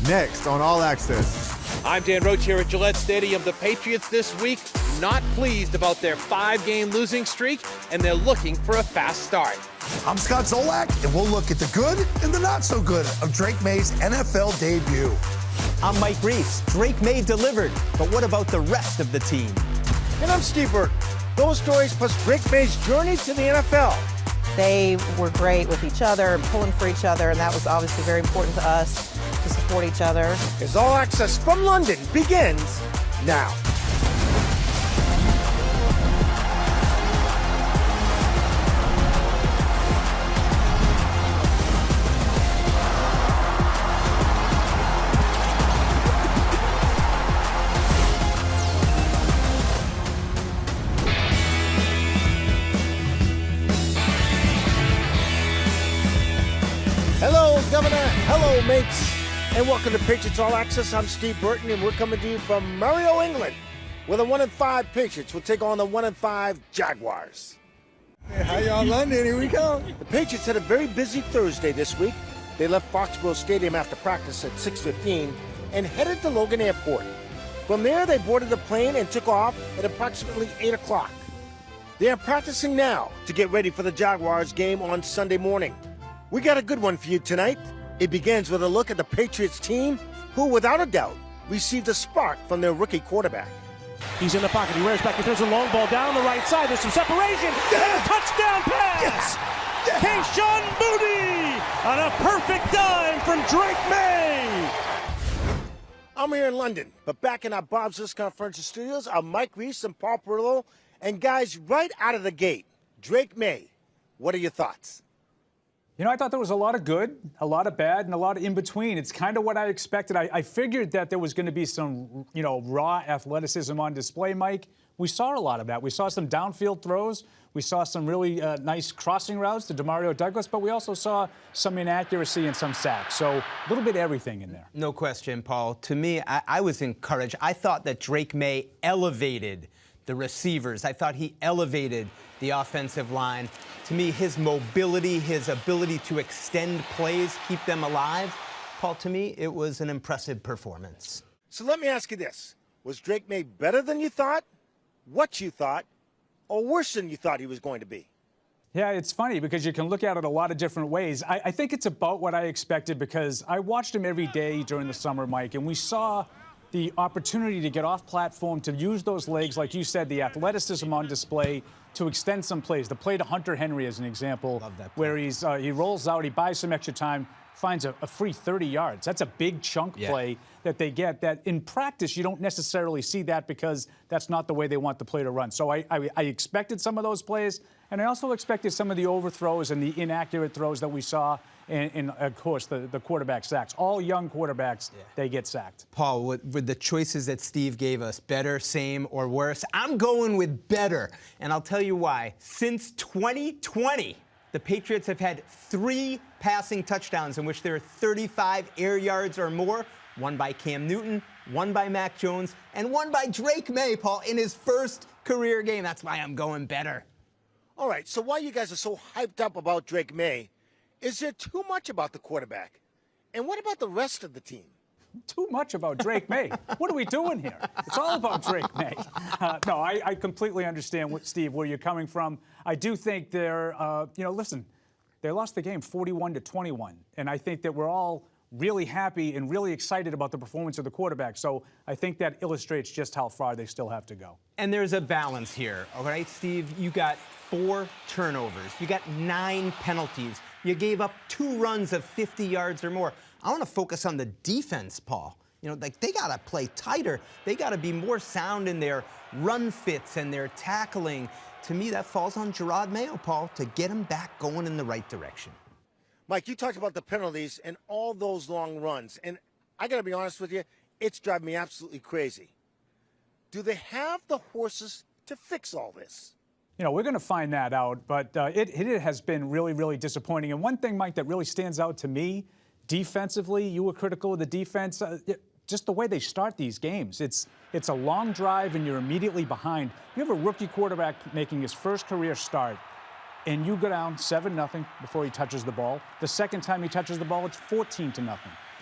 Next on All Access. I'm Dan Roach here at Gillette Stadium. The Patriots this week not pleased about their 5-game losing streak, and they're looking for a fast start. I'm Scott Zolak, and we'll look at the good and the not so good of Drake Maye's NFL debut. I'm Mike Reese. Drake Maye delivered, but what about the rest of the team? And I'm Steve Burton. Those stories plus Drake Maye's journey to the NFL. They were great with each other and pulling for each other, and that was obviously very important to us to support each other. As All Access from London begins now. Hello, Governor. Hello, mates. And welcome to Patriots All Access. I'm Steve Burton, and we're coming to you from Mario, England, where the 1-5 Patriots will take on the 1-5 Jaguars. Hey, how y'all, London? Here we go. The Patriots had a very busy Thursday this week. They left Foxborough Stadium after practice at 6:15 and headed to Logan Airport. From there, they boarded the plane and took off at approximately 8 o'clock. They are practicing now to get ready for the Jaguars game on Sunday morning. We got a good one for you tonight. It begins with a look at the Patriots team, who, without a doubt, received a spark from their rookie quarterback. He's in the pocket. He wears back. He throws a long ball down the right side. There's some separation. And a touchdown pass. Yes. Keyshawn Moody on a perfect dime from Drake Maye. I'm here in London, but back in our Bob's Discount Furniture Studios are Mike Reese and Paul Perillo. And guys, right out of the gate, Drake Maye, what are your thoughts? You know, I thought there was a lot of good, a lot of bad, and a lot of in between. It's kind of what I expected. I figured that there was going to be some, raw athleticism on display, Mike. We saw a lot of that. We saw some downfield throws. We saw some really nice crossing routes to DeMario Douglas, but we also saw some inaccuracy and some sacks. So a little bit of everything in there. No question, Paul. To me, I was encouraged. I thought that Drake Maye elevated the receivers. I thought he elevated the offensive line. To me, his mobility, his ability to extend plays, keep them alive, Paul, to me, it was an impressive performance. So let me ask you this. Was Drake Maye better than you thought, what you thought, or worse than you thought he was going to be? Yeah, it's funny because you can look at it a lot of different ways. I think it's about what I expected because I watched him every day during the summer, Mike, and we saw the opportunity to get off platform, to use those legs, like you said, the athleticism on display, to extend some plays. The play to Hunter Henry as an example, where he rolls out, he buys some extra time, finds a free 30 yards. That's a big chunk play that they get that in practice you don't necessarily see that because that's not the way they want the play to run. So I expected some of those plays, and I also expected some of the overthrows and the inaccurate throws that we saw. And of course, the quarterback sacks. All young quarterbacks, they get sacked. Paul, with the choices that Steve gave us, better, same, or worse, I'm going with better. And I'll tell you why. Since 2020, the Patriots have had 3 passing touchdowns in which there are 35 air yards or more. One by Cam Newton, one by Mac Jones, and one by Drake Maye, Paul, in his first career game. That's why I'm going better. All right, so while you guys are so hyped up about Drake Maye, is there too much about the quarterback? And what about the rest of the team? Too much about Drake Maye. What are we doing here? It's all about Drake Maye. No, I completely understand, Steve, where you're coming from. I do think they're, listen, they lost the game 41-21. And I think that we're all really happy and really excited about the performance of the quarterback. So I think that illustrates just how far they still have to go. And there's a balance here, all right, Steve? You got 4 turnovers. You got 9 penalties. You gave up 2 runs of 50 yards or more. I want to focus on the defense, Paul. They got to play tighter. They got to be more sound in their run fits and their tackling. To me, that falls on Jerod Mayo, Paul, to get him back going in the right direction. Mike, you talked about the penalties and all those long runs. And I got to be honest with you, it's driving me absolutely crazy. Do they have the horses to fix all this? We're going to find that out, but it has been really, really disappointing. And one thing, Mike, that really stands out to me, defensively, you were critical of the defense, just the way they start these games. It's a long drive, and you're immediately behind. You have a rookie quarterback making his first career start, and you go down 7-0 before he touches the ball. The second time he touches the ball, it's 14-0.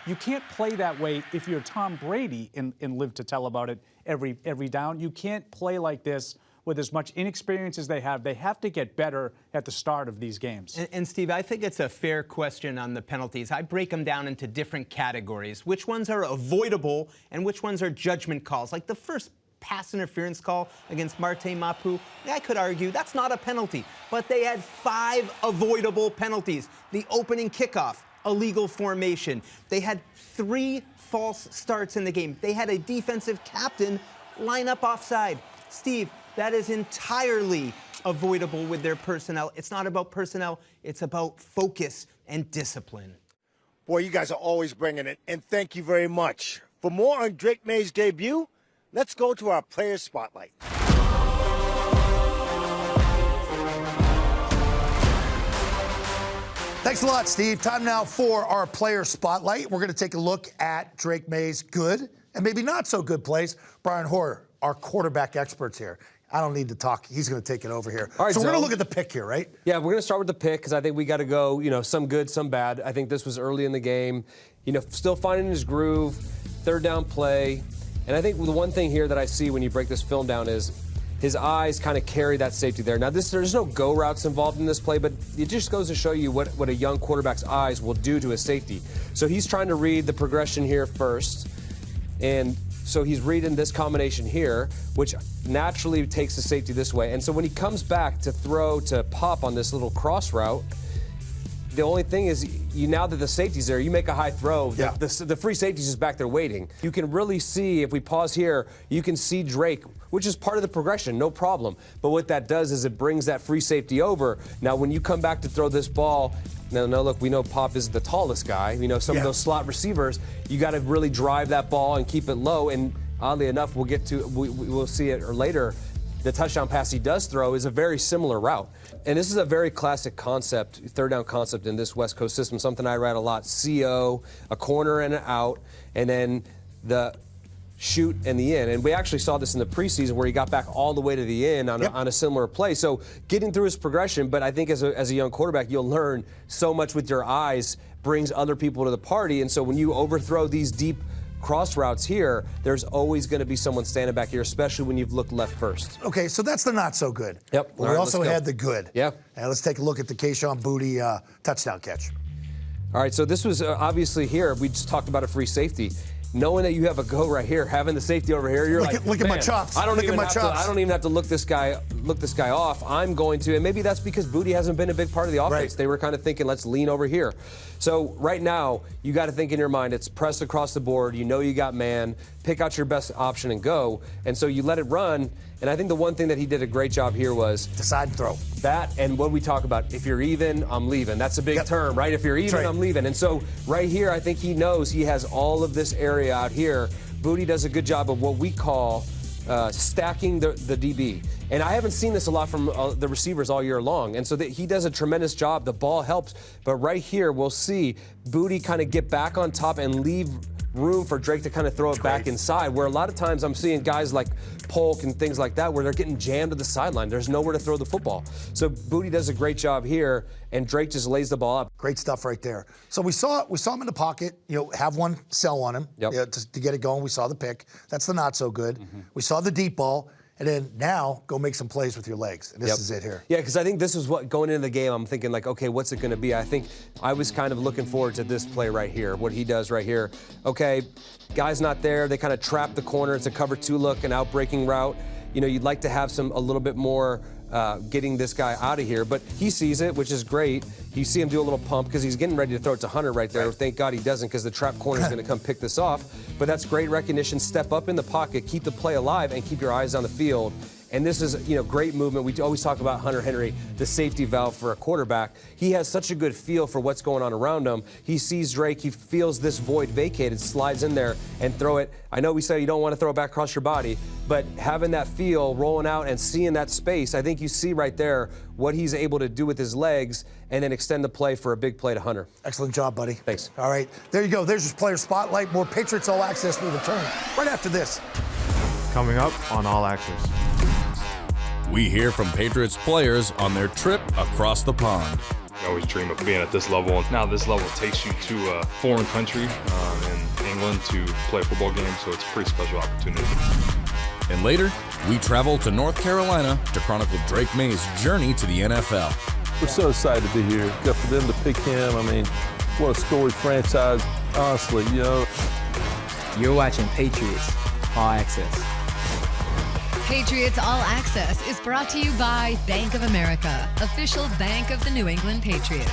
You can't play that way if you're Tom Brady and live to tell about it every down. You can't play like this with as much inexperience as they have. They have to get better at the start of these games. And Steve, I think it's a fair question on the penalties. I break them down into different categories. Which ones are avoidable and which ones are judgment calls? Like the first pass interference call against Marte Mapu, I could argue that's not a penalty. But they had 5 avoidable penalties. The opening kickoff, illegal formation. They had 3 false starts in the game. They had a defensive captain line up offside. Steve, that is entirely avoidable with their personnel. It's not about personnel. It's about focus and discipline. Boy, you guys are always bringing it, and thank you very much. For more on Drake Maye's debut, let's go to our Players Spotlight. Thanks a lot, Steve. Time now for our Player Spotlight. We're going to take a look at Drake Maye's good and maybe not so good plays. Brian Hoyer, our quarterback experts here. I don't need to talk. He's going to take it over here. All right, so we're going to look at the pick here, right? Yeah, we're going to start with the pick because I think we got to go, some good, some bad. I think this was early in the game. Still finding his groove, third down play. And I think the one thing here that I see when you break this film down is his eyes kind of carry that safety there. Now, there's no go routes involved in this play, but it just goes to show you what a young quarterback's eyes will do to his safety. So he's trying to read the progression here first. And so he's reading this combination here, which naturally takes the safety this way. And so when he comes back to throw to pop on this little cross route, the only thing is, now that the safety's there, you make a high throw. Yeah. The free safety's just back there waiting. You can really see, if we pause here, you can see Drake, which is part of the progression, no problem. But what that does is it brings that free safety over. Now, when you come back to throw this ball, no, look, we know Pop is the tallest guy. Some of those slot receivers, you got to really drive that ball and keep it low. And oddly enough, we'll see it later. The touchdown pass he does throw is a very similar route. And this is a very classic concept, third down concept in this West Coast system, something I write a lot. CO, a corner and an out, and then the shoot and the in. And we actually saw this in the preseason where he got back all the way to the in on a similar play. So getting through his progression, but I think as a young quarterback, you'll learn so much with your eyes brings other people to the party. And so when you overthrow these deep cross routes here, there's always going to be someone standing back here, especially when you've looked left first. Okay, so that's the not so good. Yep. Well, we also had the good. Yeah. And let's take a look at the Kayshon Boutte touchdown catch. All right, so this was obviously here. We just talked about a free safety. Knowing that you have a go right here, having the safety over here, you're look at my chops. I don't even have to look this guy off. I'm going to, and maybe that's because Boutte hasn't been a big part of the offense. Right. They were kind of thinking, let's lean over here. So right now, you got to think in your mind, it's press across the board. You got man, pick out your best option and go. And so you let it run. And I think the one thing that he did a great job here was decide and throw. That and what we talk about, if you're even, I'm leaving. That's a big term, right? If you're even, right, I'm leaving. And so right here, I think he knows he has all of this area out here. Boutte does a good job of what we call stacking the DB. And I haven't seen this a lot from the receivers all year long. And so he does a tremendous job. The ball helps. But right here, we'll see Boutte kind of get back on top and leave room for Drake to kind of throw it back inside, where a lot of times I'm seeing guys like Polk and things like that where they're getting jammed to the sideline. There's nowhere to throw the football. So Boutte does a great job here, and Drake just lays the ball up. Great stuff right there. So we saw him in the pocket, have one sell on him to get it going. We saw the pick. That's the not so good. Mm-hmm. We saw the deep ball. And then now go make some plays with your legs. And this is it here. Yeah, because I think this is what, going into the game, I'm thinking like, okay, what's it going to be? I think I was kind of looking forward to this play right here, what he does right here. Okay, guy's not there. They kind of trap the corner. It's a cover 2 look, an out-breaking route. You'd like to have a little bit more getting this guy out of here. But he sees it, which is great. You see him do a little pump because he's getting ready to throw it to Hunter right there. Right. Thank God he doesn't, because the trap corner is going to come pick this off. But that's great recognition. Step up in the pocket, keep the play alive, and keep your eyes on the field. And this is, great movement. We always talk about Hunter Henry, the safety valve for a quarterback. He has such a good feel for what's going on around him. He sees Drake. He feels this void vacated, slides in there and throw it. I know we say you don't want to throw it back across your body, but having that feel, rolling out and seeing that space, I think you see right there what he's able to do with his legs and then extend the play for a big play to Hunter. Excellent job, buddy. Thanks. All right, there you go. There's your Player Spotlight. More Patriots All Access will return right after this. Coming up on All Access. We hear from Patriots players on their trip across the pond. I always dream of being at this level, and now this level takes you to a foreign country in England to play a football game, so it's a pretty special opportunity. And later, we travel to North Carolina to chronicle Drake Maye's journey to the NFL. We're so excited to be here. Good for them to pick him. I mean, what a storied franchise, honestly, you know. You're watching Patriots All Access. Patriots All Access is brought to you by Bank of America, official bank of the New England Patriots.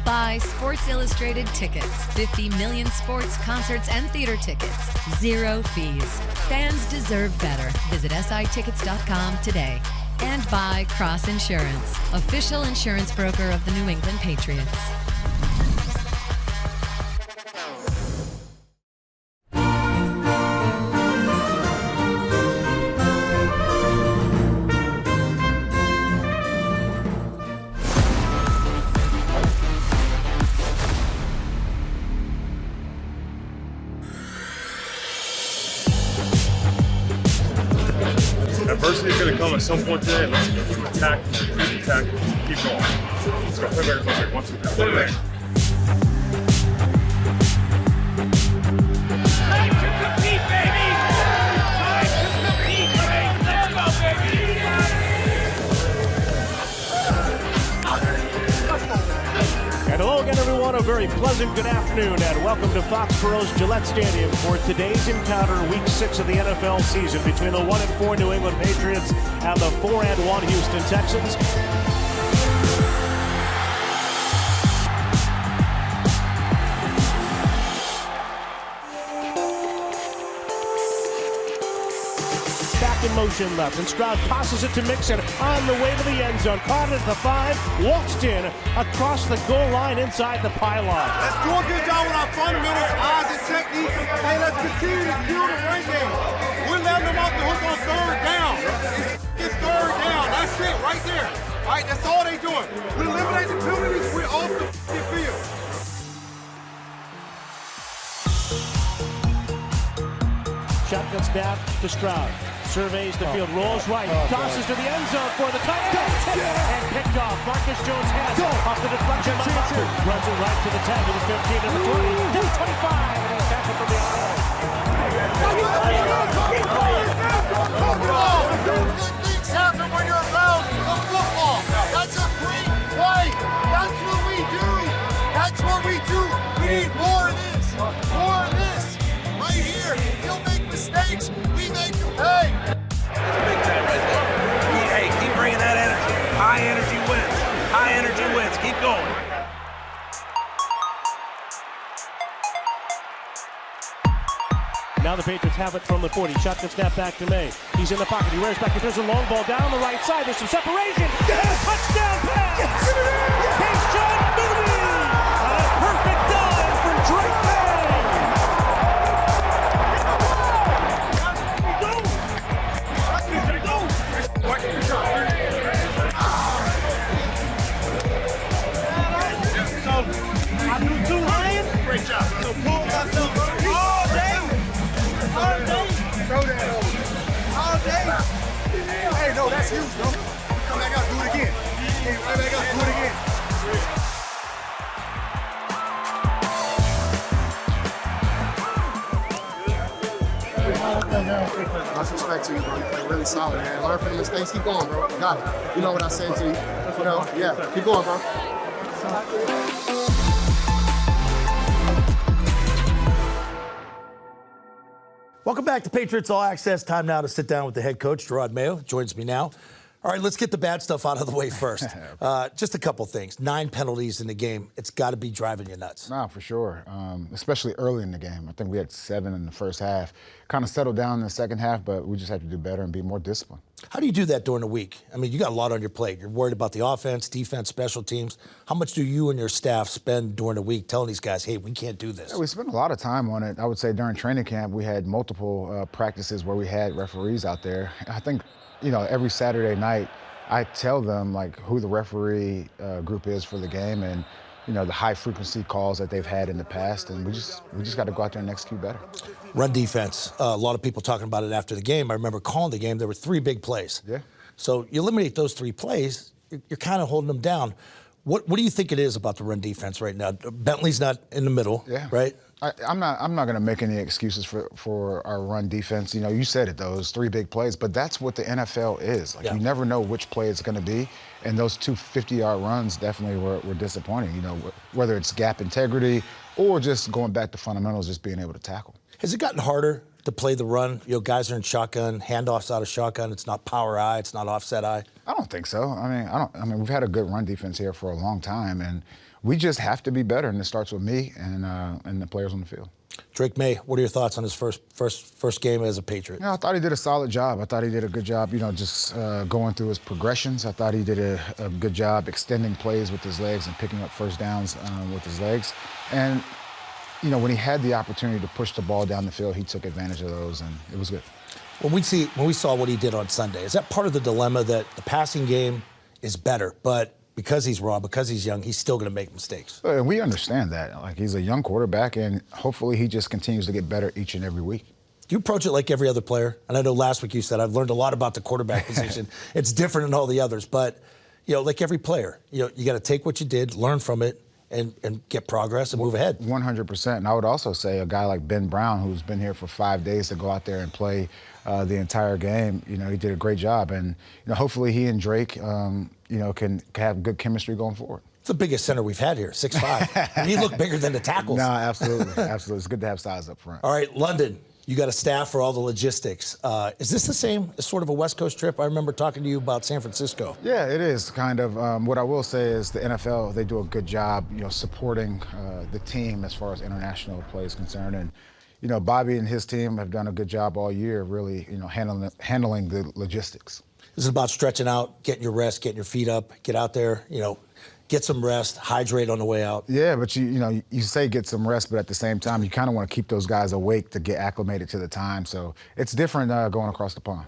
By Sports Illustrated Tickets, 50 million sports, concerts, and theater tickets. 0 fees. Fans deserve better. Visit sitickets.com today. And by Cross Insurance, official insurance broker of the New England Patriots. Adversity is going to come at some point today. Let's attack, keep going. Let's go. Play back. 1, 2, 3. Play back. Time to compete, baby! Time to compete, baby! Let's go, baby! And hello again, everyone. A very pleasant good afternoon, and welcome to Foxborough's Gillette Stadium for today's encounter, Week 6 of the NFL season, between the 1-4 New England Patriots and the 4-1 Houston Texans. In motion left, and Stroud tosses it to Mixon on the way to the end zone. Caught it at the 5, waltzed in across the goal line inside the pylon. Let's do a good job with our fundamentals, eyes and technique. Hey, let's continue to build the run game. We're letting them off the hook on 3rd down. It's 3rd down. That's it right there. All right, that's all they're doing. We eliminate the penalties. We're off the field. Shotgun snap to Stroud. Surveys the field, rolls right, tosses to the end zone for the touchdown, and picked off. Marcus Jones has it off the deflection. Runs it right to the 10, to the 15, to the 20, to the 25, and a tackle from the outside. Things happen when you're around the football. That's a great play. That's what we do. That's what we do. We need more of this. More of this. Right here. You'll make mistakes. We make you pay. That's big time right there. Hey, keep bringing that energy. High energy wins. High energy wins. Keep going. Now the Patriots have it from the 40. Shotgun snap back to May. He's in the pocket. He wears back. He throws a long ball down the right side. There's some separation. Yes! Touchdown pass! Yes! Keyshawn Mooney! A perfect dive from Drake Maye! I do 2 lions. Great job. So pull myself all day. All day. Throw that over. All day. Hey, no, that's huge, no. Come back out, do it again. Come back out, do it again. Much respect to you, bro. You played really solid, man. Learn from the mistakes. Keep going, bro. You got it. You know what I said to you. You know, yeah. Keep going, bro. Welcome back to Patriots All Access. Time now to sit down with the head coach, Jerod Mayo. Joins me now. All right, let's get the bad stuff out of the way first. Just a couple things. 9 penalties in the game. It's got to be driving you nuts. Nah, for sure. Especially early in the game. I think we had 7 in the first half. Kind of settled down in the second half, but we just had to do better and be more disciplined. How do you do that during the week? I mean, you got a lot on your plate. You're worried about the offense, defense, special teams. How much do you and your staff spend during the week telling these guys, hey, we can't do this? Yeah, we spent a lot of time on it. I would say during training camp, we had multiple practices where we had referees out there. I think, you know, every Saturday night, I tell them, like, who the referee group is for the game and, you know, the high-frequency calls that they've had in the past, and we just got to go out there and execute better. Run defense. A lot of people talking about it after the game. I remember calling the game. There were 3 big plays. Yeah. So you eliminate those 3 plays, you're kind of holding them down. What do you think it is about the run defense right now? Bentley's not in the middle, right? I'm not going to make any excuses for our run defense. You said it, though. It was 3 big plays, but that's what the NFL is. You never know which play it's going to be, and those 2 50-yard runs definitely were disappointing, whether it's gap integrity or just going back to fundamentals, just being able to tackle. Has it gotten harder to play the run? Guys are in shotgun, handoffs out of shotgun. It's not power eye. It's not offset eye. I don't think so. I mean, we've had a good run defense here for a long time, and we just have to be better. And it starts with me and the players on the field. Drake Maye, what are your thoughts on his first game as a Patriot? I thought he did a solid job. I thought he did a good job, just going through his progressions. I thought he did a good job extending plays with his legs and picking up first downs with his legs. And when he had the opportunity to push the ball down the field, he took advantage of those, and it was good. When we saw what he did on Sunday, is that part of the dilemma that the passing game is better, but because he's raw, because he's young, he's still going to make mistakes? And we understand that. He's a young quarterback, and hopefully he just continues to get better each and every week. Do you approach it like every other player? And I know last week you said, I've learned a lot about the quarterback position. It's different than all the others, but like every player, you got to take what you did, learn from it, and get progress and move ahead. 100%. And I would also say a guy like Ben Brown, who's been here for 5 days, to go out there and play the entire game, he did a great job. And hopefully he and Drake, can have good chemistry going forward. It's the biggest center we've had here, 6'5". And he looked bigger than the tackles. No, absolutely. Absolutely. It's good to have size up front. All right, London. You got a staff for all the logistics. Is this the same as sort of a West Coast trip? I remember talking to you about San Francisco. Yeah, it is kind of. What I will say is the NFL, they do a good job, supporting the team as far as international play is concerned. And, Bobby and his team have done a good job all year, really, handling the logistics. This is about stretching out, getting your rest, getting your feet up, get out there, get some rest, hydrate on the way out. Yeah, but you say get some rest, but at the same time, you kind of want to keep those guys awake to get acclimated to the time. So it's different going across the pond.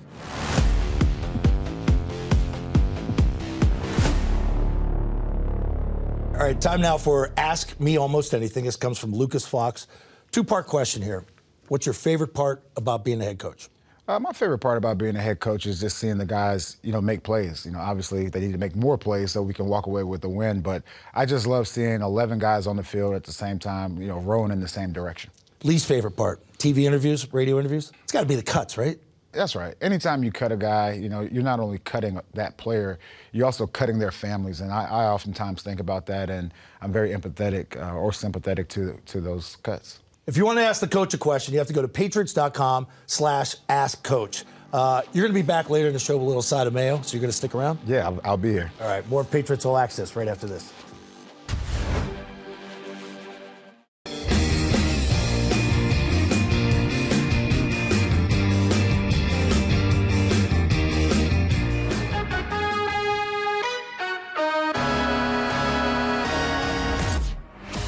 All right, time now for Ask Me Almost Anything. This comes from Lucas Fox. 2-part question here. What's your favorite part about being a head coach? My favorite part about being a head coach is just seeing the guys, make plays. Obviously they need to make more plays so we can walk away with the win. But I just love seeing 11 guys on the field at the same time, rowing in the same direction. Least favorite part? TV interviews, radio interviews? It's got to be the cuts, right? That's right. Anytime you cut a guy, you're not only cutting that player, you're also cutting their families. And I oftentimes think about that, and I'm very empathetic or sympathetic to those cuts. If you want to ask the coach a question, you have to go to patriots.com/askcoach. You're going to be back later in the show with a little side of Mayo, so you're going to stick around? Yeah, I'll be here. All right, more Patriots All Access right after this.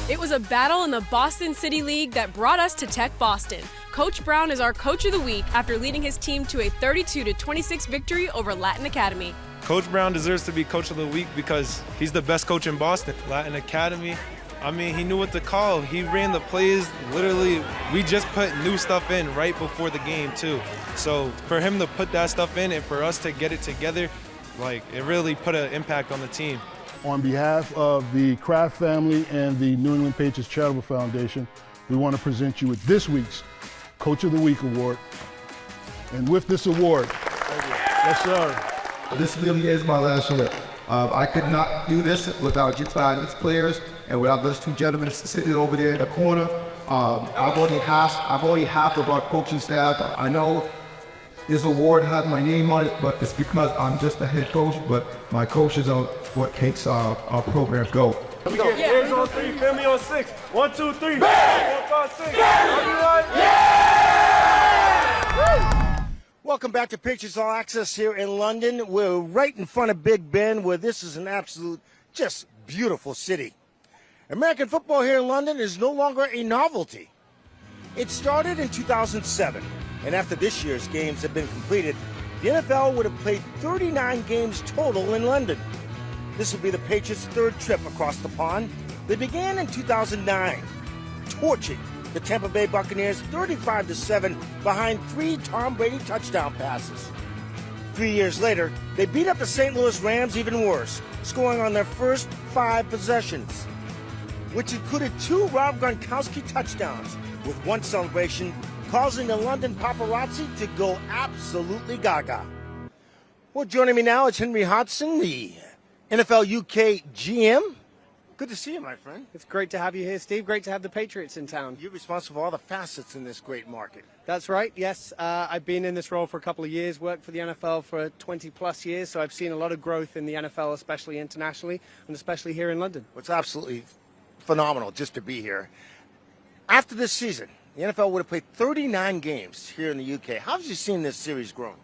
It was a battle in the Boston City League that brought us to Tech Boston. Coach Brown is our Coach of the Week after leading his team to a 32-26 victory over Latin Academy. Coach Brown deserves to be Coach of the Week because he's the best coach in Boston. Latin Academy, he knew what to call. He ran the plays. Literally, we just put new stuff in right before the game, too. So for him to put that stuff in and for us to get it together, it really put an impact on the team. On behalf of the Kraft family and the New England Patriots Charitable Foundation, we want to present you with this week's Coach of the Week award. And with this award, yes, sir. This really is my last year. I could not do this without you fabulous players and without those two gentlemen sitting over there in the corner. I've only half of our coaching staff. I know this award has my name on it, but it's because I'm just a head coach, but my coaches are what makes our program go. We go. Hands on 3, family on 6. 1, 2, 3. 4, 5, 6. Yeah! Welcome back to Patriots All Access here in London. We're right in front of Big Ben, where this is an absolute, just beautiful city. American football here in London is no longer a novelty. It started in 2007, and after this year's games have been completed, the NFL would have played 39 games total in London. This will be the Patriots' third trip across the pond. They began in 2009, torching the Tampa Bay Buccaneers 35-7 behind 3 Tom Brady touchdown passes. 3 years later, they beat up the St. Louis Rams even worse, scoring on their first 5 possessions, which included 2 Rob Gronkowski touchdowns, with one celebration causing the London paparazzi to go absolutely gaga. Well, joining me now is Henry Hodgson, the NFL UK GM. Good to see you, my friend. It's great to have you here, Steve. Great to have the Patriots in town. You're responsible for all the facets in this great market. That's right, yes. I've been in this role for a couple of years, worked for the NFL for 20-plus years, so I've seen a lot of growth in the NFL, especially internationally, and especially here in London. It's absolutely phenomenal just to be here. After this season, the NFL would have played 39 games here in the UK. How have you seen this series grow?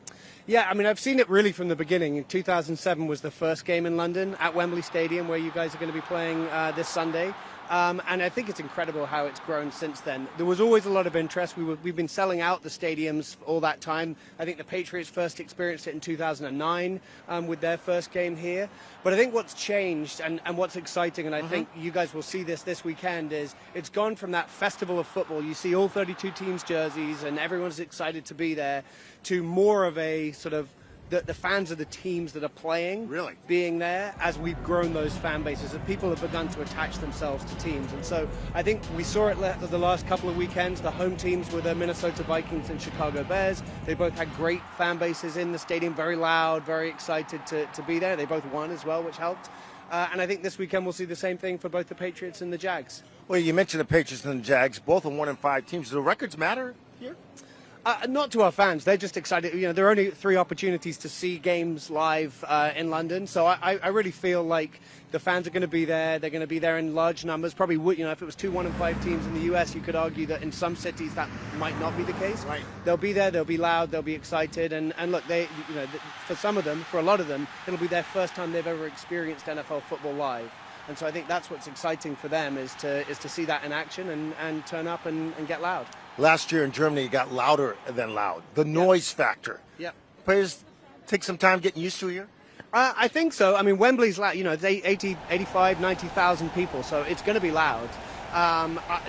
Yeah, I mean, I've seen it really from the beginning. 2007 was the first game in London at Wembley Stadium, where you guys are going to be playing this Sunday. And I think it's incredible how it's grown since then. There was always a lot of interest. We've been selling out the stadiums all that time. I think the Patriots first experienced it in 2009 with their first game here. But I think what's changed and what's exciting, and I think you guys will see this weekend, is it's gone from that festival of football. You see all 32 teams' jerseys and everyone's excited to be there, to more of a sort of the fans of the teams that are playing being there as we've grown those fan bases, and people have begun to attach themselves to teams. And so I think we saw it the last couple of weekends. The home teams were the Minnesota Vikings and Chicago Bears. They both had great fan bases in the stadium, very loud, very excited to be there. They both won as well, which helped. And I think this weekend we'll see the same thing for both the Patriots and the Jags. Well, you mentioned the Patriots and the Jags, both are 1-5 teams. Do the records matter here? Not to our fans. They're just excited. You know, there are only 3 opportunities to see games live in London. So I really feel like the fans are going to be there. They're going to be there in large numbers. Probably would, if it was 2 1-5 teams in the US, you could argue that in some cities that might not be the case. Right. They'll be there. They'll be loud. They'll be excited. And look, for some of them, for a lot of them, it'll be their first time they've ever experienced NFL football live. And so I think that's what's exciting for them is to see that in action and turn up and get loud. Last year in Germany, it got louder than loud. The noise factor. Yeah. Players take some time getting used to here? I think so. I mean, Wembley's loud. It's 80, 85, 90,000 people, so it's going to be loud.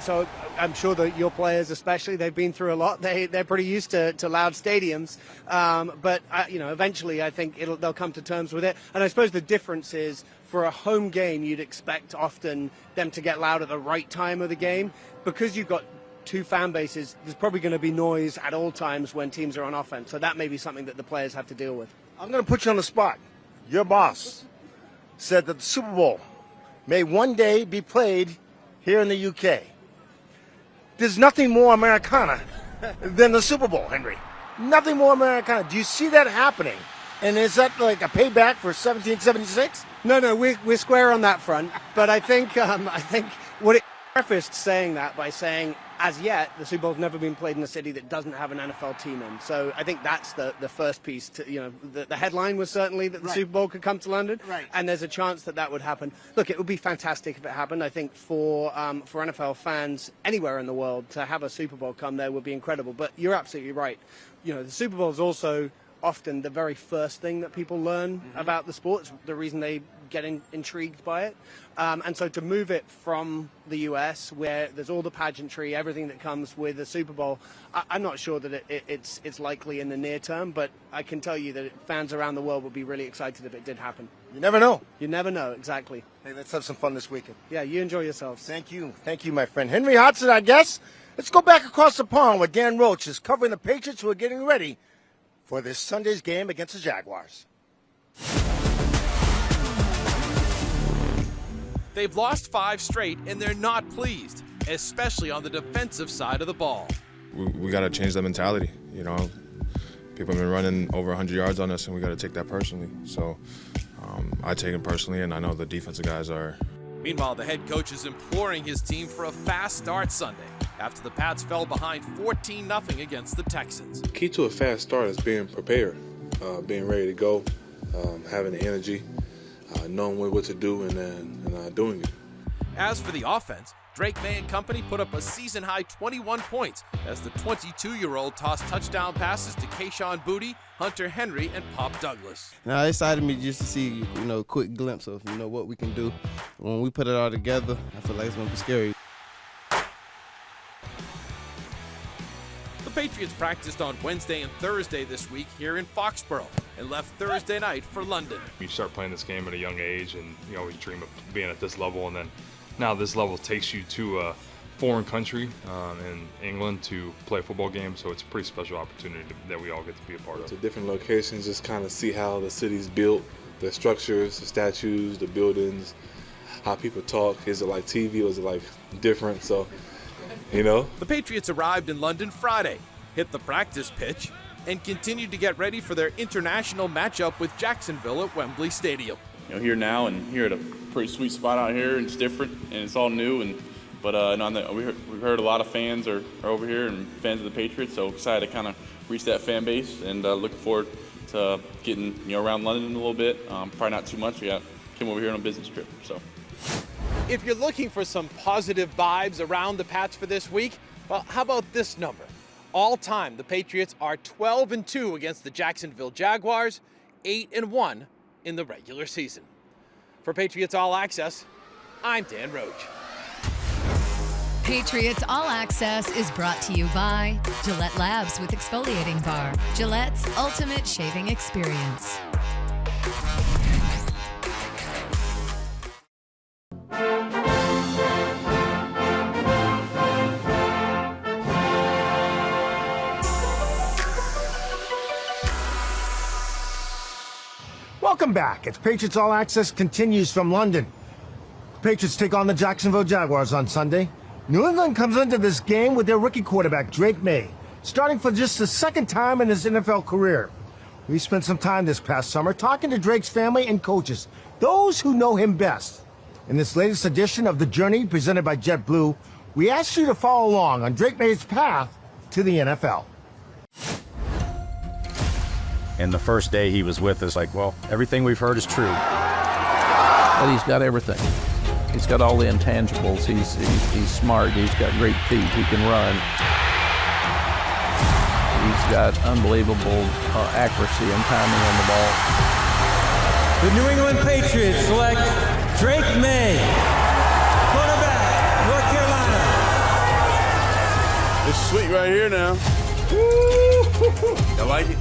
So I'm sure that your players especially, they've been through a lot. They're pretty used to loud stadiums. But eventually I think they'll come to terms with it. And I suppose the difference is for a home game, you'd expect often them to get loud at the right time of the game. Because you've got 2 fan bases, there's probably going to be noise at all times when teams are on offense. So that may be something that the players have to deal with. I'm going to put you on the spot. Your boss said that the Super Bowl may one day be played here in the UK. There's nothing more Americana than the Super Bowl, Henry. Nothing more Americana. Do you see that happening? And is that like a payback for 1776? No, we're square on that front. But I think what it prefaced saying that by saying, as yet, the Super Bowl's never been played in a city that doesn't have an NFL team in. So I think that's the first piece. The headline was certainly that the Super Bowl could come to London, and there's a chance that would happen. Look, it would be fantastic if it happened. I think for NFL fans anywhere in the world to have a Super Bowl come there would be incredible. But you're absolutely right. The Super Bowl is also often the very first thing that people learn about the sport. It's the reason they get intrigued by it. And so to move it from the US, where there's all the pageantry, everything that comes with the Super Bowl, I'm not sure that it's likely in the near term, but I can tell you that fans around the world would be really excited if it did happen. You never know. You never know, exactly. Hey, let's have some fun this weekend. Yeah, you enjoy yourselves. Thank you, my friend. Henry Hodgson, I guess. Let's go back across the pond where Dan Roach is covering the Patriots who are getting ready for this Sunday's game against the Jaguars. They've lost 5 straight, and they're not pleased, especially on the defensive side of the ball. We got to change that mentality. People have been running over 100 yards on us, and we got to take that personally. So I take it personally, and I know the defensive guys are. Meanwhile, the head coach is imploring his team for a fast start Sunday after the Pats fell behind 14-0 against the Texans. The key to a fast start is being prepared, being ready to go, having the energy, knowing what to do, and then doing it. As for the offense, Drake Maye and company put up a season-high 21 points as the 22-year-old tossed touchdown passes to Kayshon Boutte, Hunter Henry, and Pop Douglas. Now, it excited me just to see, a quick glimpse of, what we can do. When we put it all together, I feel like it's going to be scary. The Patriots practiced on Wednesday and Thursday this week here in Foxborough. and left Thursday night for London. You start playing this game at a young age, and you always dream of being at this level, and then now this level takes you to a foreign country in England to play a football game, so it's a pretty special opportunity that we all get to be a part of. To different locations, just kind of see how the city's built, the structures, the statues, the buildings, how people talk. Is it like TV or is it like different? So, you know. The Patriots arrived in London Friday, hit the practice pitch, and continued to get ready for their international matchup with Jacksonville at Wembley Stadium. You know, here now and here at a pretty sweet spot out here, and it's different and it's all new. But we've heard a lot of fans are over here and fans of the Patriots, so excited to kind of reach that fan base and looking forward to getting around London a little bit. Probably not too much. Came over here on a business trip. So, if you're looking for some positive vibes around the Pats for this week, well, how about this number? All time, the Patriots are 12-2 against the Jacksonville Jaguars, 8-1 in the regular season. For Patriots All Access, I'm Dan Roach. Patriots All Access is brought to you by Gillette Labs with exfoliating bar, Gillette's ultimate shaving experience. Welcome back. It's Patriots All Access continues from London. The Patriots take on the Jacksonville Jaguars on Sunday. New England comes into this game with their rookie quarterback, Drake Maye, starting for just the second time in his NFL career. We spent some time this past summer talking to Drake's family and coaches, those who know him best. In this latest edition of The Journey, presented by JetBlue, we asked you to follow along on Drake Maye's path to the NFL. And the first day he was with us, like, well, everything we've heard is true. But he's got everything. He's got all the intangibles. He's smart. He's got great feet. He can run. He's got unbelievable accuracy and timing on the ball. The New England Patriots select Drake Maye, quarterback, North Carolina. It's sweet right here now. I like it.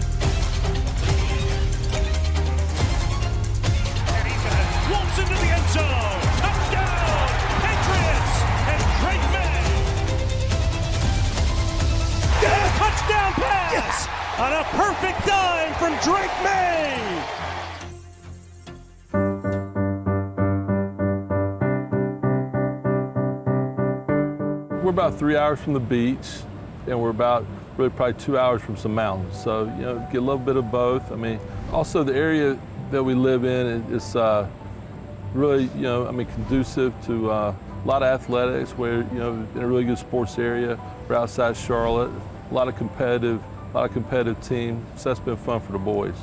Walks into the end zone. Touchdown, Patriots! And Drake Maye. Touchdown pass on a perfect dime from Drake Maye. We're about 3 hours from the beach, and we're about really probably 2 hours from some mountains. So, get a little bit of both. I mean, also the area that we live in is really, conducive to a lot of athletics. We're, in a really good sports area. We're outside Charlotte. A lot of competitive team. So that's been fun for the boys.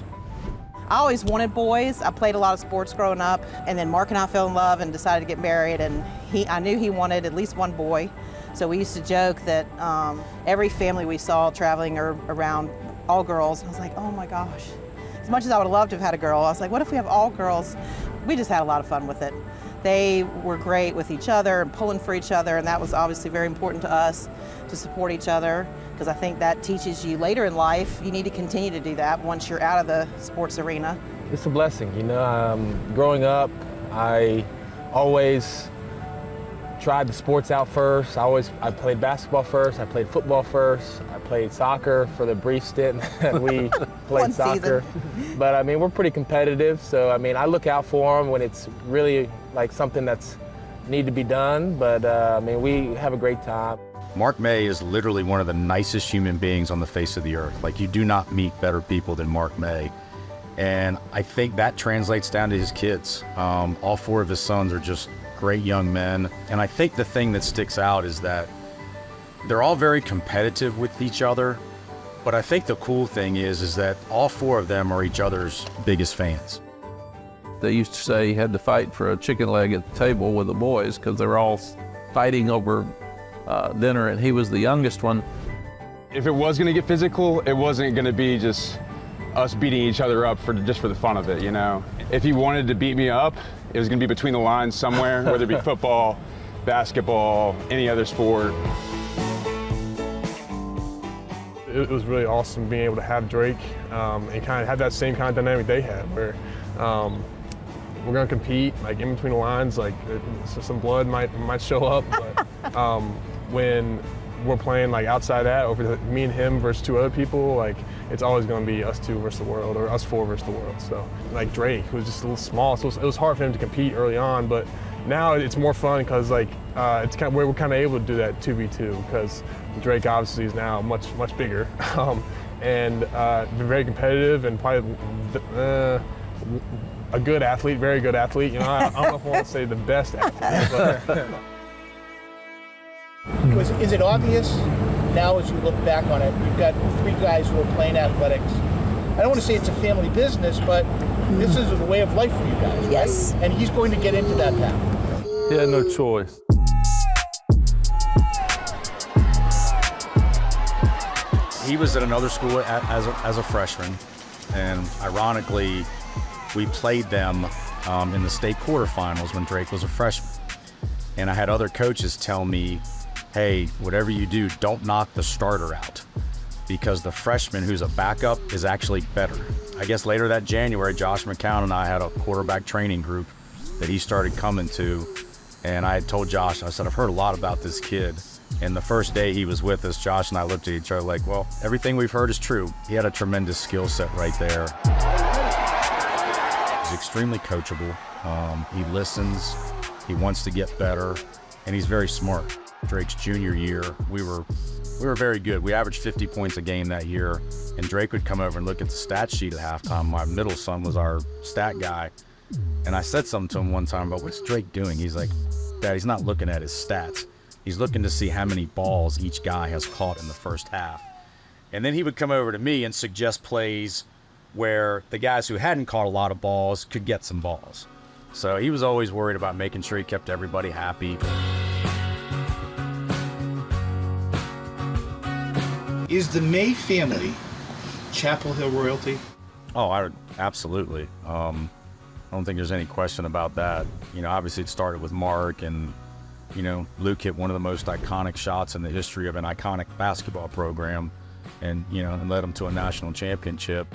I always wanted boys. I played a lot of sports growing up, and then Mark and I fell in love and decided to get married, and I knew he wanted at least one boy. So we used to joke that every family we saw traveling around, all girls, I was like, oh my gosh. As much as I would have loved to have had a girl, I was like, what if we have all girls? We just had a lot of fun with it. They were great with each other and pulling for each other, and that was obviously very important to us to support each other, because I think that teaches you later in life, you need to continue to do that once you're out of the sports arena. It's a blessing, growing up, I always tried the sports out first. I played basketball first, I played football first, I played soccer for the brief stint that we played soccer. But we're pretty competitive, so I look out for them when it's really like something that's need to be done, but we have a great time. Mark Maye is literally one of the nicest human beings on the face of the earth. Like, you do not meet better people than Mark Maye. And I think that translates down to his kids. All four of his sons are just great young men. And I think the thing that sticks out is that they're all very competitive with each other. But I think the cool thing is that all four of them are each other's biggest fans. They used to say you had to fight for a chicken leg at the table with the boys because they were all fighting over dinner, and he was the youngest one. If it was going to get physical, it wasn't going to be just us beating each other up just for the fun of it, If he wanted to beat me up, it was going to be between the lines somewhere, whether it be football, basketball, any other sport. it was really awesome being able to have Drake and kind of have that same kind of dynamic they had, where we're going to compete, like in between the lines, like some blood might show up, but when we're playing like outside that, over me and him versus two other people, like it's always going to be us two versus the world, or us four versus the world. So like Drake, who was just a little small, so it was hard for him to compete early on, but now it's more fun because like it's kind of where we're kind of able to do that 2v2, because Drake obviously is now much bigger and been very competitive and probably a good athlete, very good athlete. You know, I don't know if I want to say the best athlete, but. Is it obvious now as you look back on it, you've got three guys who are playing athletics. I don't want to say it's a family business, but this is a way of life for you guys, yes. Right? And he's going to get into that path. He had no choice. He was at another school as a freshman, and ironically, we played them in the state quarterfinals when Drake was a freshman. And I had other coaches tell me, hey, whatever you do, don't knock the starter out, because the freshman who's a backup is actually better. I guess later that January, Josh McCown and I had a quarterback training group that he started coming to, and I had told Josh, I said, I've heard a lot about this kid. And the first day he was with us, Josh and I looked at each other like, well, everything we've heard is true. He had a tremendous skill set right there. He's extremely coachable. He listens, he wants to get better, and he's very smart. Drake's junior year, we were very good. We averaged 50 points a game that year, and Drake would come over and look at the stat sheet at halftime. My middle son was our stat guy, and I said something to him one time about, what's Drake doing? He's like, Dad, he's not looking at his stats. He's looking to see how many balls each guy has caught in the first half. And then he would come over to me and suggest plays where the guys who hadn't caught a lot of balls could get some balls. So he was always worried about making sure he kept everybody happy. Is the May family Chapel Hill royalty? Oh, absolutely. I don't think there's any question about that. You know, obviously it started with Mark, and, you know, Luke hit one of the most iconic shots in the history of an iconic basketball program, and, you know, and led them to a national championship.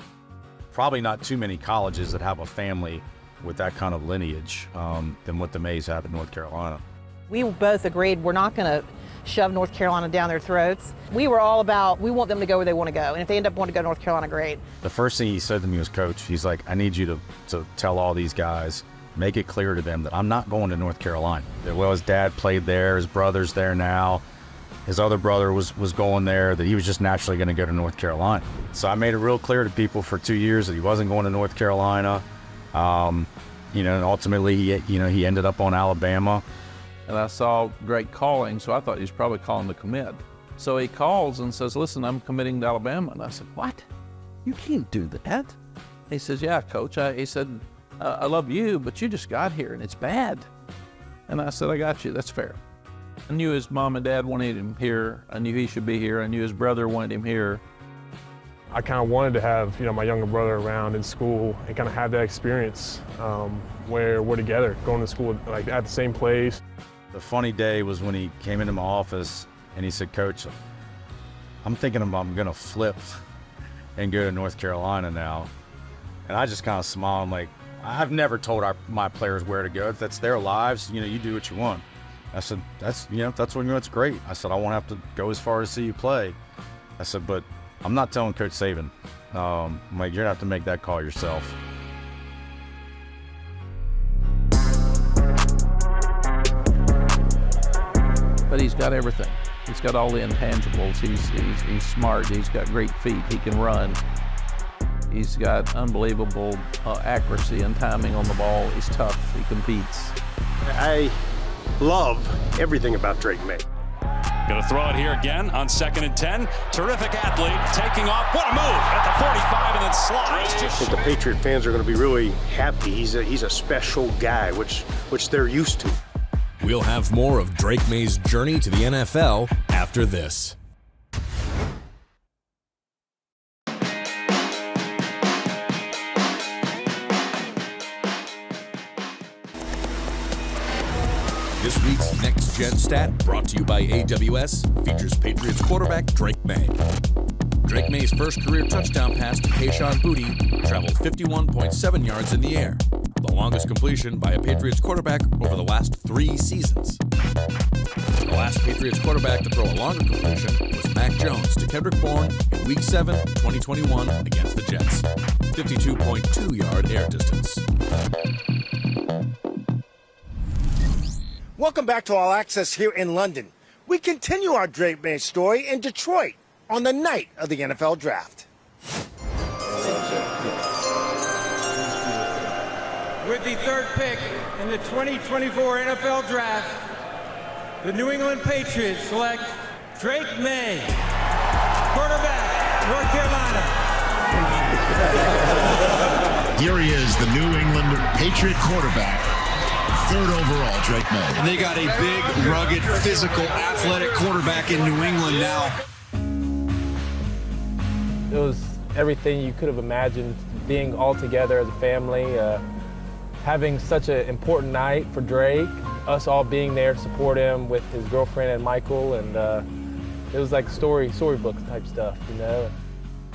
Probably not too many colleges that have a family with that kind of lineage than what the Mays have in North Carolina. We both agreed we're not going to shove North Carolina down their throats. We were all about, we want them to go where they want to go, and if they end up wanting to go to North Carolina, great. The first thing he said to me was, Coach, he's like, I need you to tell all these guys, make it clear to them that I'm not going to North Carolina. Well, his dad played there, his brother's there now, his other brother was going there, that he was just naturally going to go to North Carolina. So I made it real clear to people for 2 years that he wasn't going to North Carolina. You know, and ultimately he ended up on Alabama. And I saw Drake calling, so I thought he was probably calling to commit. So he calls and says, listen, I'm committing to Alabama. And I said, what? You can't do that. He says, yeah, Coach. He said, I love you, but you just got here and it's bad. And I said, I got you, that's fair. I knew his mom and dad wanted him here. I knew he should be here. I knew his brother wanted him here. I kind of wanted to have, you know, my younger brother around in school and kind of have that experience where we're together, going to school like at the same place. The funny day was when he came into my office and he said, Coach, I'm thinking I'm going to flip and go to North Carolina now. And I just kind of smiled. I'm like, I've never told my players where to go. If that's their lives, you know, you do what you want. I said, that's great. I said, I won't have to go as far as see you play. I said, but I'm not telling Coach Saban. I'm like, you're going to have to make that call yourself. But he's got everything. He's got all the intangibles. He's smart. He's got great feet. He can run. He's got unbelievable accuracy and timing on the ball. He's tough. He competes. I love everything about Drake Maye. Going to throw it here again on 2nd and 10. Terrific athlete, taking off. What a move at the 45 and then slides. I think the Patriot fans are going to be really happy. He's a special guy, which they're used to. We'll have more of Drake Maye's journey to the NFL after this. This week's Next Gen Stat, brought to you by AWS, features Patriots quarterback Drake Maye. Drake Maye's first career touchdown pass to Kayshon Boutte traveled 51.7 yards in the air, the longest completion by a Patriots quarterback over the last 3 seasons. The last Patriots quarterback to throw a longer completion was Mac Jones to Kendrick Bourne in Week 7, 2021 against the Jets. 52.2-yard air distance. Welcome back to All Access here in London. We continue our Drake Maye story in Detroit on the night of the NFL Draft. With the 3rd pick in the 2024 NFL Draft, the New England Patriots select Drake Maye, quarterback, North Carolina. Here he is, the New England Patriot quarterback, 3rd overall, Drake Maye. And they got a big, rugged, physical, athletic quarterback in New England now. It was everything you could have imagined, being all together as a family, having such an important night for Drake, us all being there to support him with his girlfriend and Michael, and it was like storybook type stuff, you know.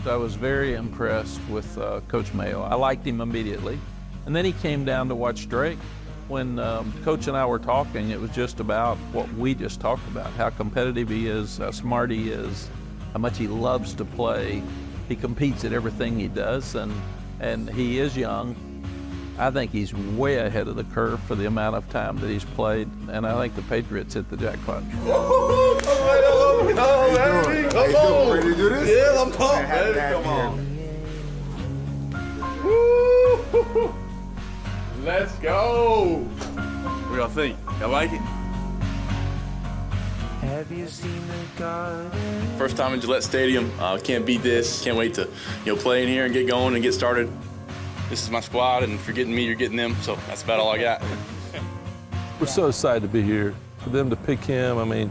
I was very impressed with Coach Mayo. I liked him immediately. And then he came down to watch Drake. When Coach and I were talking, it was just about what we just talked about, how competitive he is, how smart he is, how much he loves to play. He competes at everything he does, and he is young. I think he's way ahead of the curve for the amount of time that he's played, and I think the Patriots hit the jackpot. Ready to do this? Yeah, I'm pumped, baby. Come on. Let's go. What do y'all think? Y'all like it? Have you seen the garden? First time in Gillette Stadium. Can't beat this. Can't wait to play in here and get going and get started. This is my squad, and if you're getting me, you're getting them. So that's about all I got. We're so excited to be here. For them to pick him, I mean,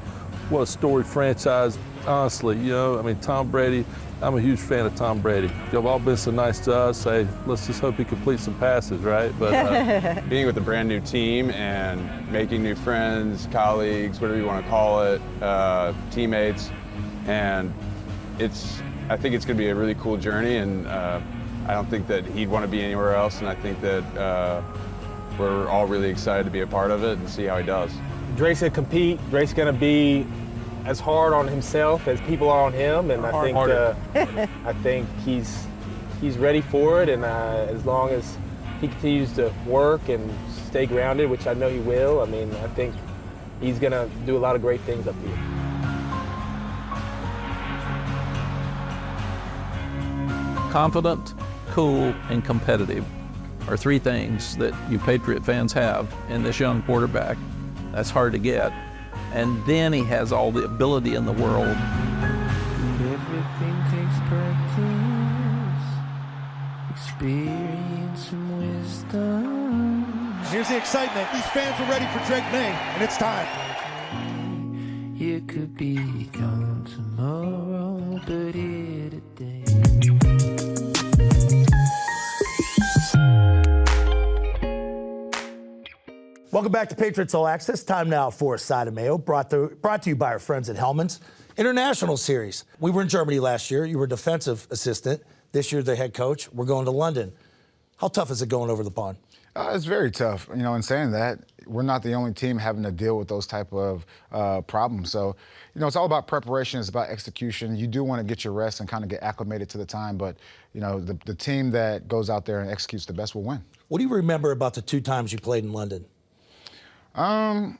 what a storied franchise, honestly. You know, I mean, Tom Brady, I'm a huge fan of Tom Brady. You've all been so nice to us. Hey, let's just hope he completes some passes, right? But being with a brand new team and making new friends, colleagues, whatever you want to call it, teammates, and I think it's going to be a really cool journey, and I don't think that he'd want to be anywhere else, and I think that we're all really excited to be a part of it and see how he does. Drake's gonna compete. Drake's gonna be as hard on himself as people are on him, and I think he's ready for it. And as long as he continues to work and stay grounded, which I know he will, I mean, I think he's gonna do a lot of great things up here. Confident, cool, and competitive are 3 things that you Patriot fans have in this young quarterback. That's hard to get. And then he has all the ability in the world. Everything takes practice, experience and wisdom. Here's the excitement. These fans are ready for Drake Maye, and it's time. It could be gone tomorrow, but here today. Welcome back to Patriots All Access. Time now for Side of Mayo, brought to you by our friends at Hellman's International Series. We were in Germany last year. You were defensive assistant. This year, the head coach. We're going to London. How tough is it going over the pond? It's very tough. You know, in saying that, we're not the only team having to deal with those type of problems. So, you know, it's all about preparation. It's about execution. You do want to get your rest and kind of get acclimated to the time. But, you know, the team that goes out there and executes the best will win. What do you remember about the 2 times you played in London? I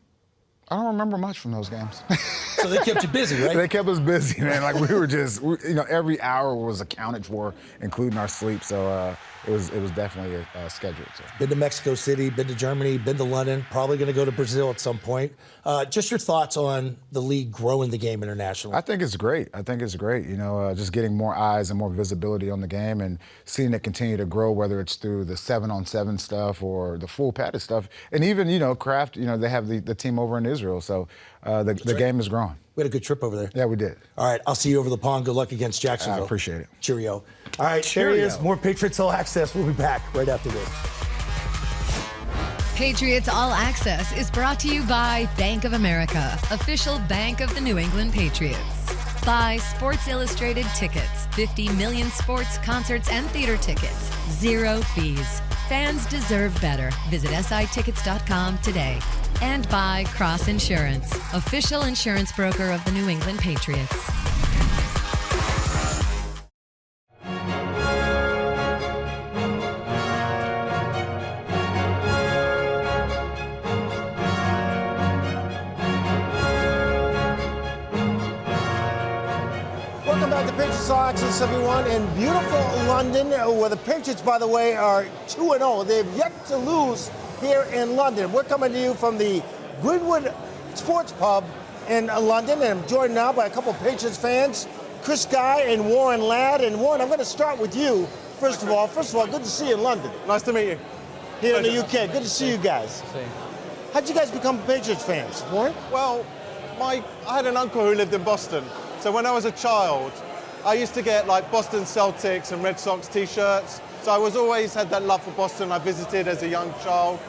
don't remember much from those games. So they kept you busy, right? They kept us busy, man. Like we were just, you know, every hour was accounted for, including our sleep. So it was definitely scheduled. So. Been to Mexico City, been to Germany, been to London, probably going to go to Brazil at some point. Just your thoughts on the league growing the game internationally. I think it's great. You know, just getting more eyes and more visibility on the game and seeing it continue to grow, whether it's through the 7-on-7 stuff or the full padded stuff. And even, you know, Kraft, you know, they have the team over in Israel. So the game is growing. We had a good trip over there. Yeah, we did. All right, I'll see you over the pond. Good luck against Jacksonville. I appreciate it. Cheerio. All right, there he is. More Patriots All Access. We'll be back right after this. Patriots All Access is brought to you by Bank of America, official bank of the New England Patriots. Buy Sports Illustrated tickets. 50 million sports, concerts, and theater tickets. 0 fees. Fans deserve better. Visit sitickets.com today. And buy Cross Insurance, official insurance broker of the New England Patriots. Welcome back to Patriots All Access, everyone, in beautiful London, where the Patriots, by the way, are 2-0. They've yet to lose here in London. We're coming to you from the Greenwood Sports Pub in London, and I'm joined now by a couple of Patriots fans, Chris Guy and Warren Ladd. And Warren, I'm going to start with you. First of all, good to see you in London. Nice to meet you. Here in the UK. Good to see you guys. How'd you guys become Patriots fans, Warren? Well, I had an uncle who lived in Boston. So when I was a child, I used to get like Boston Celtics and Red Sox t-shirts. So I always had that love for Boston. I visited as a young child.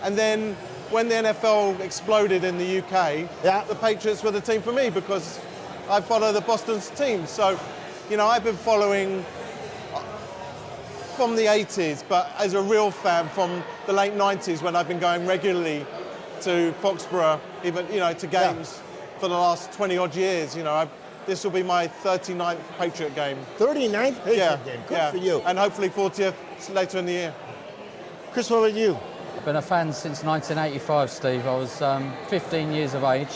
And then when the NFL exploded in the UK, the Patriots were the team for me because I follow the Boston's team. So, you know, I've been following from the 80s, but as a real fan from the late 90s when I've been going regularly to Foxborough, even, you know, to games. For the last 20 odd years, you know, this will be my 39th Patriot game. 39th Patriot game, good for you. And hopefully 40th later in the year. Chris, what about you? I've been a fan since 1985, Steve. I was 15 years of age.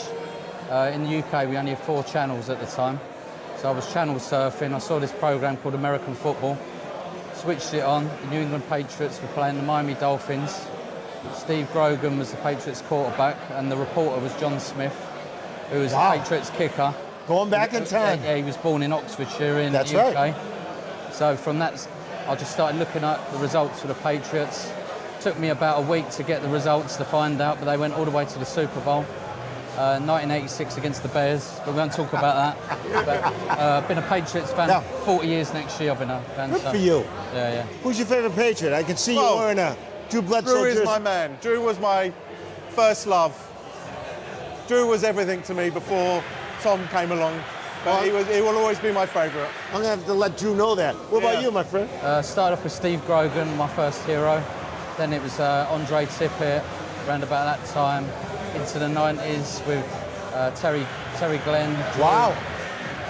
In the UK, we only had 4 channels at the time. So I was channel surfing. I saw this program called American Football. Switched it on. The New England Patriots were playing the Miami Dolphins. Steve Grogan was the Patriots quarterback, and the reporter was John Smith, who was the Patriots kicker. Going back in time. Yeah, he was born in Oxfordshire in the UK. Right. So from that, I just started looking at the results for the Patriots. Took me about a week to get the results to find out, but they went all the way to the Super Bowl. 1986 against the Bears, but we won't talk about that. But I've been a Patriots fan 40 years next year. I've been a fan. Good for you. Yeah, yeah. Who's your favorite Patriot? I can see you wearing a Drew Bledsoe Drew jersey. is my man. Drew was my first love. Drew was everything to me before Tom came along, but he will always be my favourite. I'm going to have to let Drew know that. What about you, my friend? Started off with Steve Grogan, my first hero. Then it was Andre Tippett, around about that time. Into the 90s with Terry Glenn. Drew. Wow.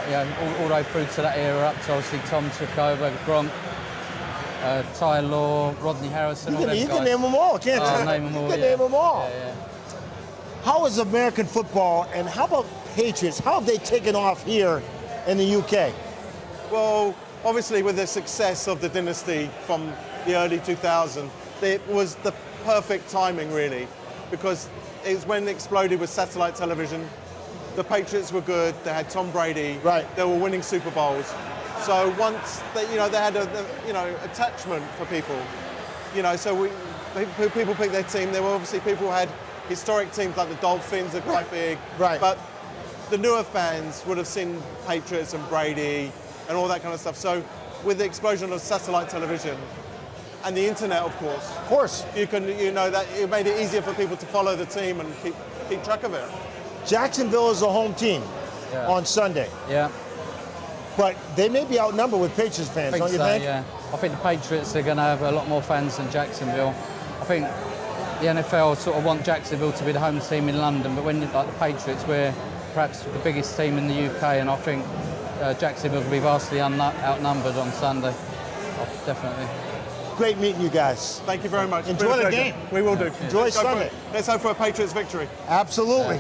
Yeah, all the way through to that era up to obviously Tom took over, Gronk, Ty Law, Rodney Harrison, all them guys. You can name them all, can't you? Name them all, you can name them all. Yeah, yeah. How is American football, and how about Patriots? How have they taken off here in the UK? Well, obviously with the success of the dynasty from the early 2000s, it was the perfect timing really, because it was when it exploded with satellite television. The Patriots were good. They had Tom Brady. Right. They were winning Super Bowls. So once they had attachment for people. You know, so people picked their team. There were obviously people who had historic teams like the Dolphins are quite big. Right. But the newer fans would have seen Patriots and Brady and all that kind of stuff. So with the explosion of satellite television and the internet, of course, that it made it easier for people to follow the team and keep track of it. Jacksonville is the home team on Sunday. Yeah. But they may be outnumbered with Patriots fans, don't you think? Yeah. I think the Patriots are going to have a lot more fans than Jacksonville. I think the NFL sort of want Jacksonville to be the home team in London, but when like the Patriots, we're perhaps the biggest team in the UK, and I think Jacksonville will be vastly outnumbered on Sunday. Definitely. Great meeting you guys. Thank you very much. Enjoy the game. We will do. Enjoy Sunday. Let's hope for a Patriots victory. Absolutely.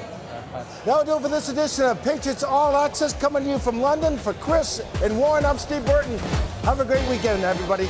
That'll do it for this edition of Patriots All Access, coming to you from London. For Chris and Warren, I'm Steve Burton. Have a great weekend, everybody.